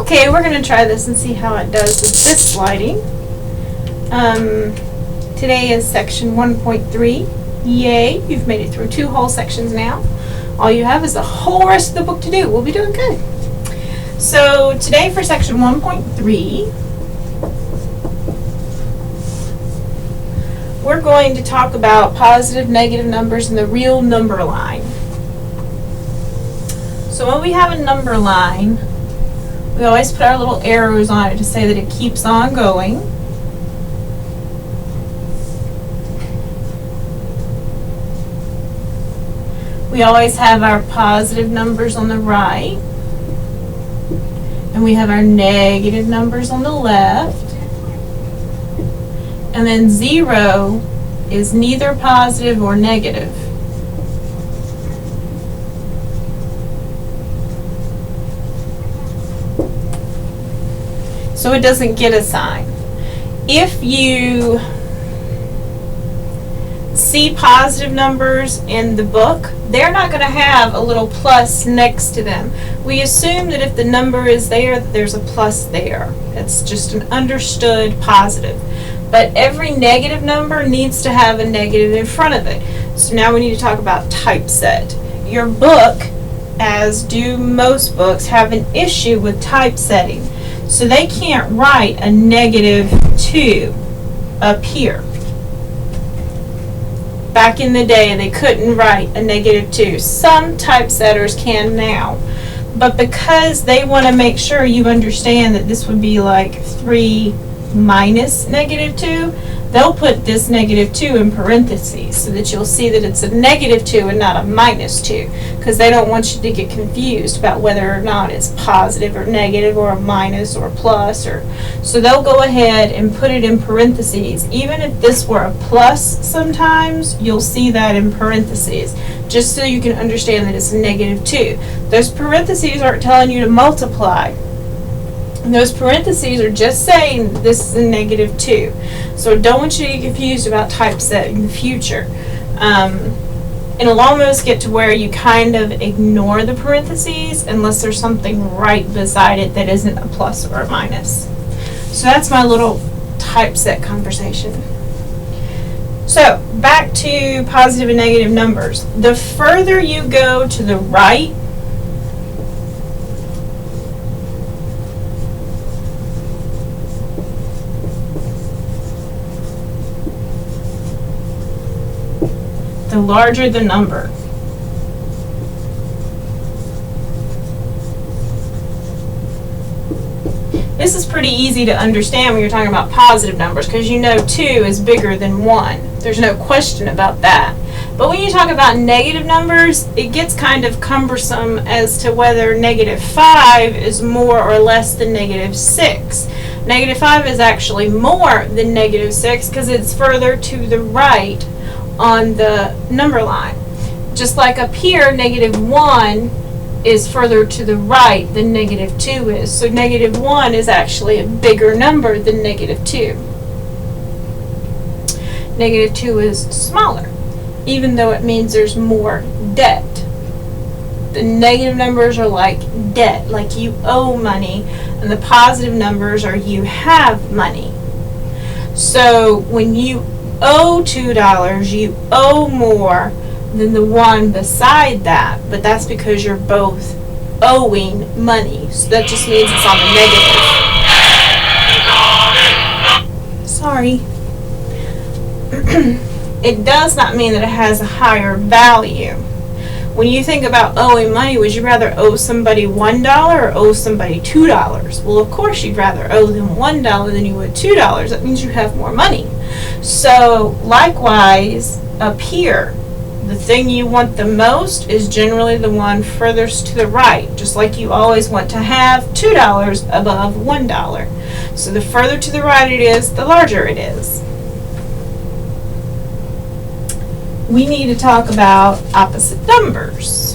Okay, we're going to try this and see how it does with this sliding. Today is section 1.3. Yay, you've made it through 2 whole sections now. All you have is the whole rest of the book to do. We'll be doing good. So today for section 1.3, we're going to talk about positive, negative numbers and the real number line. So when we have a number line, we always put our little arrows on it to say that it keeps on going. We always have our positive numbers on the right, and we have our negative numbers on the left, and then 0 is neither positive or negative. So it doesn't get a sign. If you see positive numbers in the book, they're not going to have a little plus next to them. We assume that if the number is there, that there's a plus there. It's just an understood positive. But every negative number needs to have a negative in front of it. So now we need to talk about typeset. Your book, as do most books, have an issue with typesetting. So they can't write a -2 up here. Back in the day, they couldn't write a -2. Some typesetters can now. But because they want to make sure you understand that this would be like 3 minus -2, they'll put this -2 in parentheses so that you'll see that it's a -2 and not a -2, because they don't want you to get confused about whether or not it's positive or negative or a minus or a plus. So they'll go ahead and put it in parentheses. Even if this were a plus sometimes, you'll see that in parentheses, just so you can understand that it's a -2. Those parentheses aren't telling you to multiply. And those parentheses are just saying this is a -2. So don't want you to get confused about typeset in the future. It'll almost get to where you kind of ignore the parentheses unless there's something right beside it that isn't a plus or a minus. So that's my little typeset conversation. So back to positive and negative numbers. The further you go to the right, the larger the number. This is pretty easy to understand when you're talking about positive numbers, because you know 2 is bigger than 1. There's no question about that. But when you talk about negative numbers, it gets kind of cumbersome as to whether -5 is more or less than -6. -5 is actually more than -6 because it's further to the right on the number line. Just like up here, -1 is further to the right than -2 is. So -1 is actually a bigger number than -2. -2 is smaller, even though it means there's more debt. The negative numbers are like debt, like you owe money, and the positive numbers are you have money. So when you owe $2, you owe more than the one beside that, but that's because you're both owing money. So that just means it's on the negative. Sorry. It does not mean that it has a higher value. When you think about owing money, would you rather owe somebody $1 or owe somebody $2? Well, of course you'd rather owe them $1 than you would $2. That means you have more money. So likewise, up here, the thing you want the most is generally the one furthest to the right, just like you always want to have $2 above $1. So the further to the right it is, the larger it is. We need to talk about opposite numbers.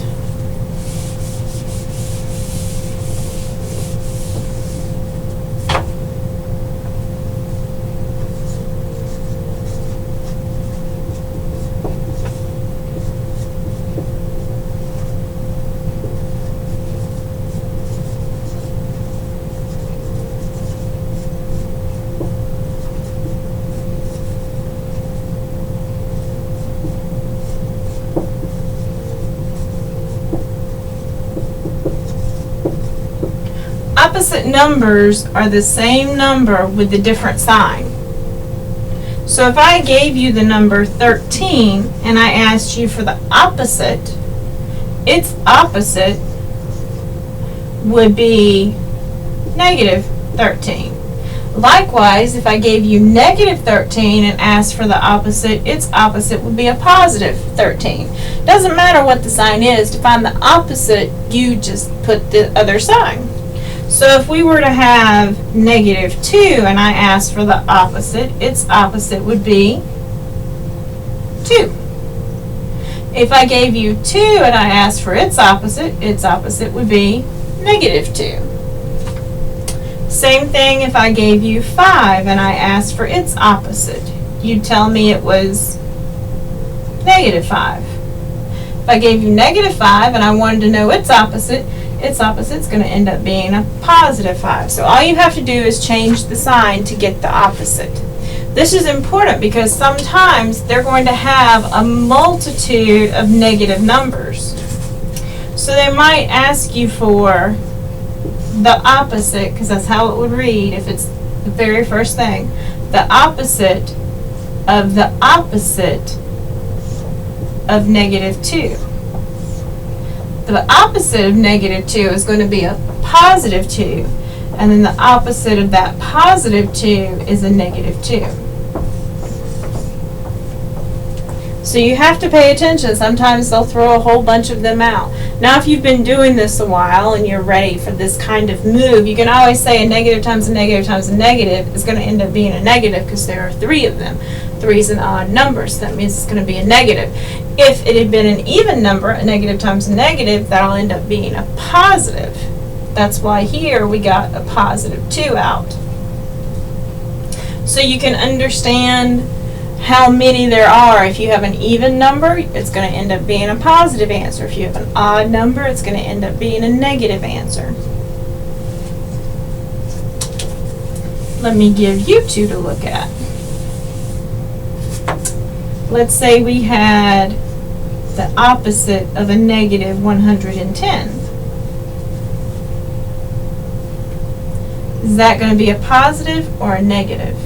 Opposite numbers are the same number with the different sign. So if I gave you the number 13 and I asked you for the opposite, its opposite would be negative 13. Likewise, if I gave you negative 13 and asked for the opposite, its opposite would be a positive 13. Doesn't matter what the sign is. To find the opposite, you just put the other sign. So if we were to have negative 2 and I asked for the opposite, its opposite would be 2. If I gave you 2 and I asked for its opposite would be negative 2. Same thing if I gave you 5 and I asked for its opposite. You'd tell me it was negative 5. If I gave you negative 5 and I wanted to know its opposite's going to end up being a positive 5. So all you have to do is change the sign to get the opposite. This is important because sometimes they're going to have a multitude of negative numbers. So they might ask you for the opposite, because that's how it would read if it's the very first thing. The opposite of the opposite of negative 2. The opposite of negative 2 is going to be a positive 2, and then the opposite of that positive 2 is a negative 2. So you have to pay attention. Sometimes they'll throw a whole bunch of them out. Now if you've been doing this a while and you're ready for this kind of move, you can always say a negative times a negative times a negative is going to end up being a negative because there are 3 of them. 3 is an odd number, so that means it's going to be a negative. If it had been an even number, a negative times a negative, that'll end up being a positive. That's why here we got a positive 2 out. So you can understand how many there are. If you have an even number, it's going to end up being a positive answer. If you have an odd number, it's going to end up being a negative answer. Let me give you 2 to look at. Let's say we had the opposite of a negative 110. Is that going to be a positive or a negative?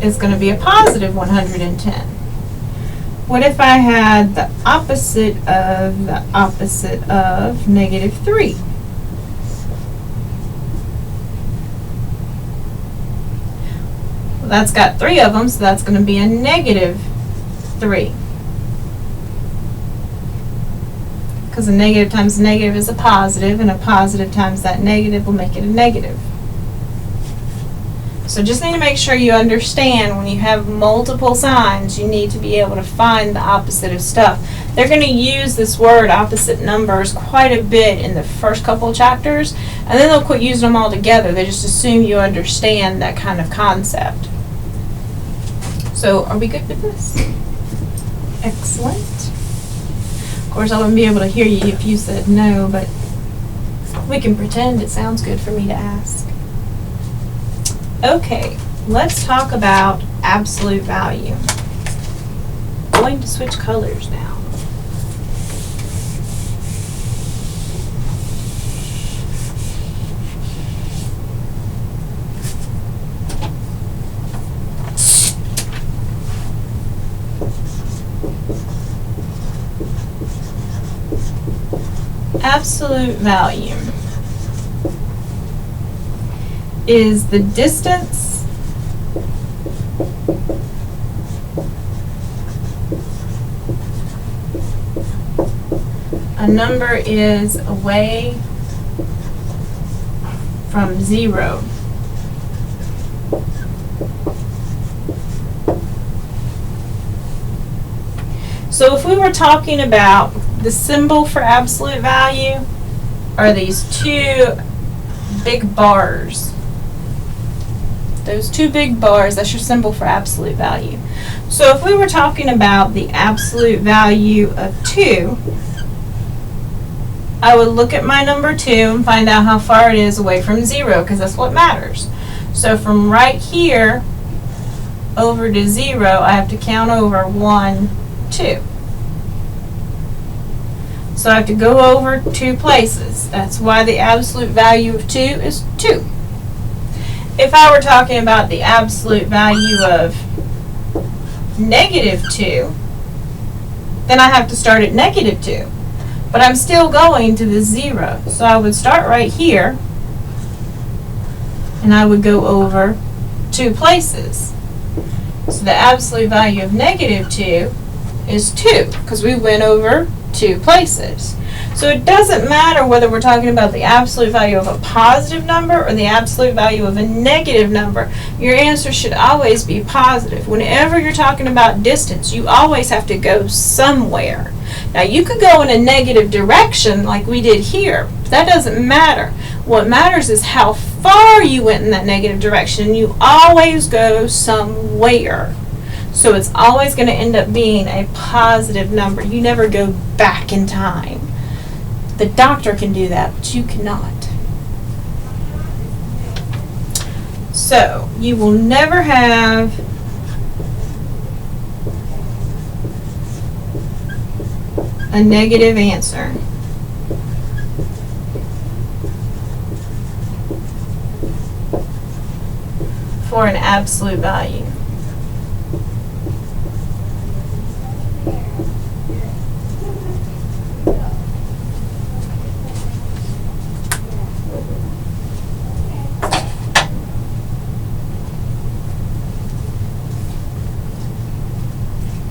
It's going to be a positive 110. What if I had the opposite of negative 3? Well, that's got 3 of them, so that's going to be a negative 3. Because a negative times a negative is a positive, and a positive times that negative will make it a negative. So just need to make sure you understand when you have multiple signs, you need to be able to find the opposite of stuff. They're going to use this word opposite numbers quite a bit in the first couple of chapters, and then they'll quit using them all together. They just assume you understand that kind of concept. So are we good with this? Excellent. Of course, I wouldn't be able to hear you if you said no, but we can pretend it sounds good for me to ask. Okay, let's talk about absolute value. I'm going to switch colors now. Absolute value is the distance a number is away from 0. So if we were talking about the symbol for absolute value are these 2 big bars. Those 2 big bars, that's your symbol for absolute value. So if we were talking about the absolute value of 2, I would look at my number 2 and find out how far it is away from 0, because that's what matters. So from right here over to 0, I have to count over 1, 2. So I have to go over 2 places. That's why the absolute value of 2 is 2. If I were talking about the absolute value of negative 2, then I have to start at negative 2. But I'm still going to the 0. So I would start right here, and I would go over 2 places. So the absolute value of negative 2 is 2, because we went over 2 places. So it doesn't matter whether we're talking about the absolute value of a positive number or the absolute value of a negative number. Your answer should always be positive. Whenever you're talking about distance, you always have to go somewhere. Now you could go in a negative direction like we did here, but that doesn't matter. What matters is how far you went in that negative direction. You always go somewhere. So it's always going to end up being a positive number. You never go back in time. The doctor can do that, but you cannot. So you will never have a negative answer. For an absolute value.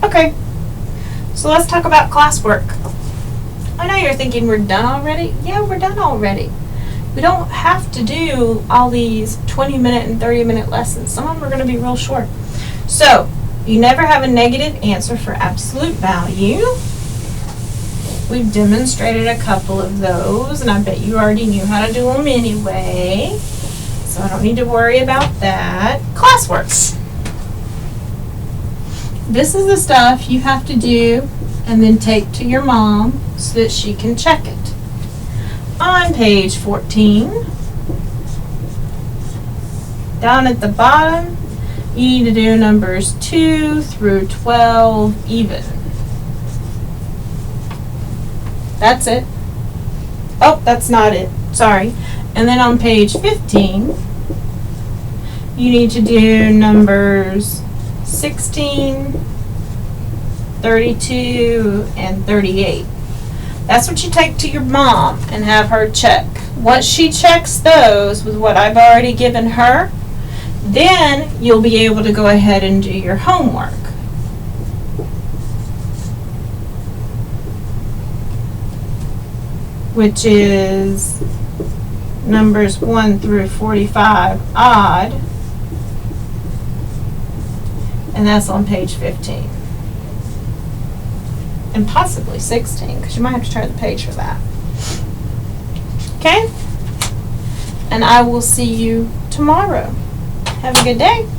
Okay, so let's talk about classwork. I know you're thinking we're done already. Yeah, we're done already. We don't have to do all these 20-minute and 30-minute lessons. Some of them are going to be real short. So, you never have a negative answer for absolute value. We've demonstrated a couple of those, and I bet you already knew how to do them anyway. So I don't need to worry about that. Classwork. This is the stuff you have to do and then take to your mom so that she can check it. On page 14, down at the bottom, you need to do numbers 2 through 12 even. That's it. Oh, that's not it. Sorry. And then on page 15, you need to do numbers 16, 32, and 38. That's what you take to your mom and have her check. Once she checks those with what I've already given her, then you'll be able to go ahead and do your homework. Which is numbers 1 through 45 odd. And that's on page 15. And possibly 16, because you might have to turn the page for that. Okay? And I will see you tomorrow. Have a good day.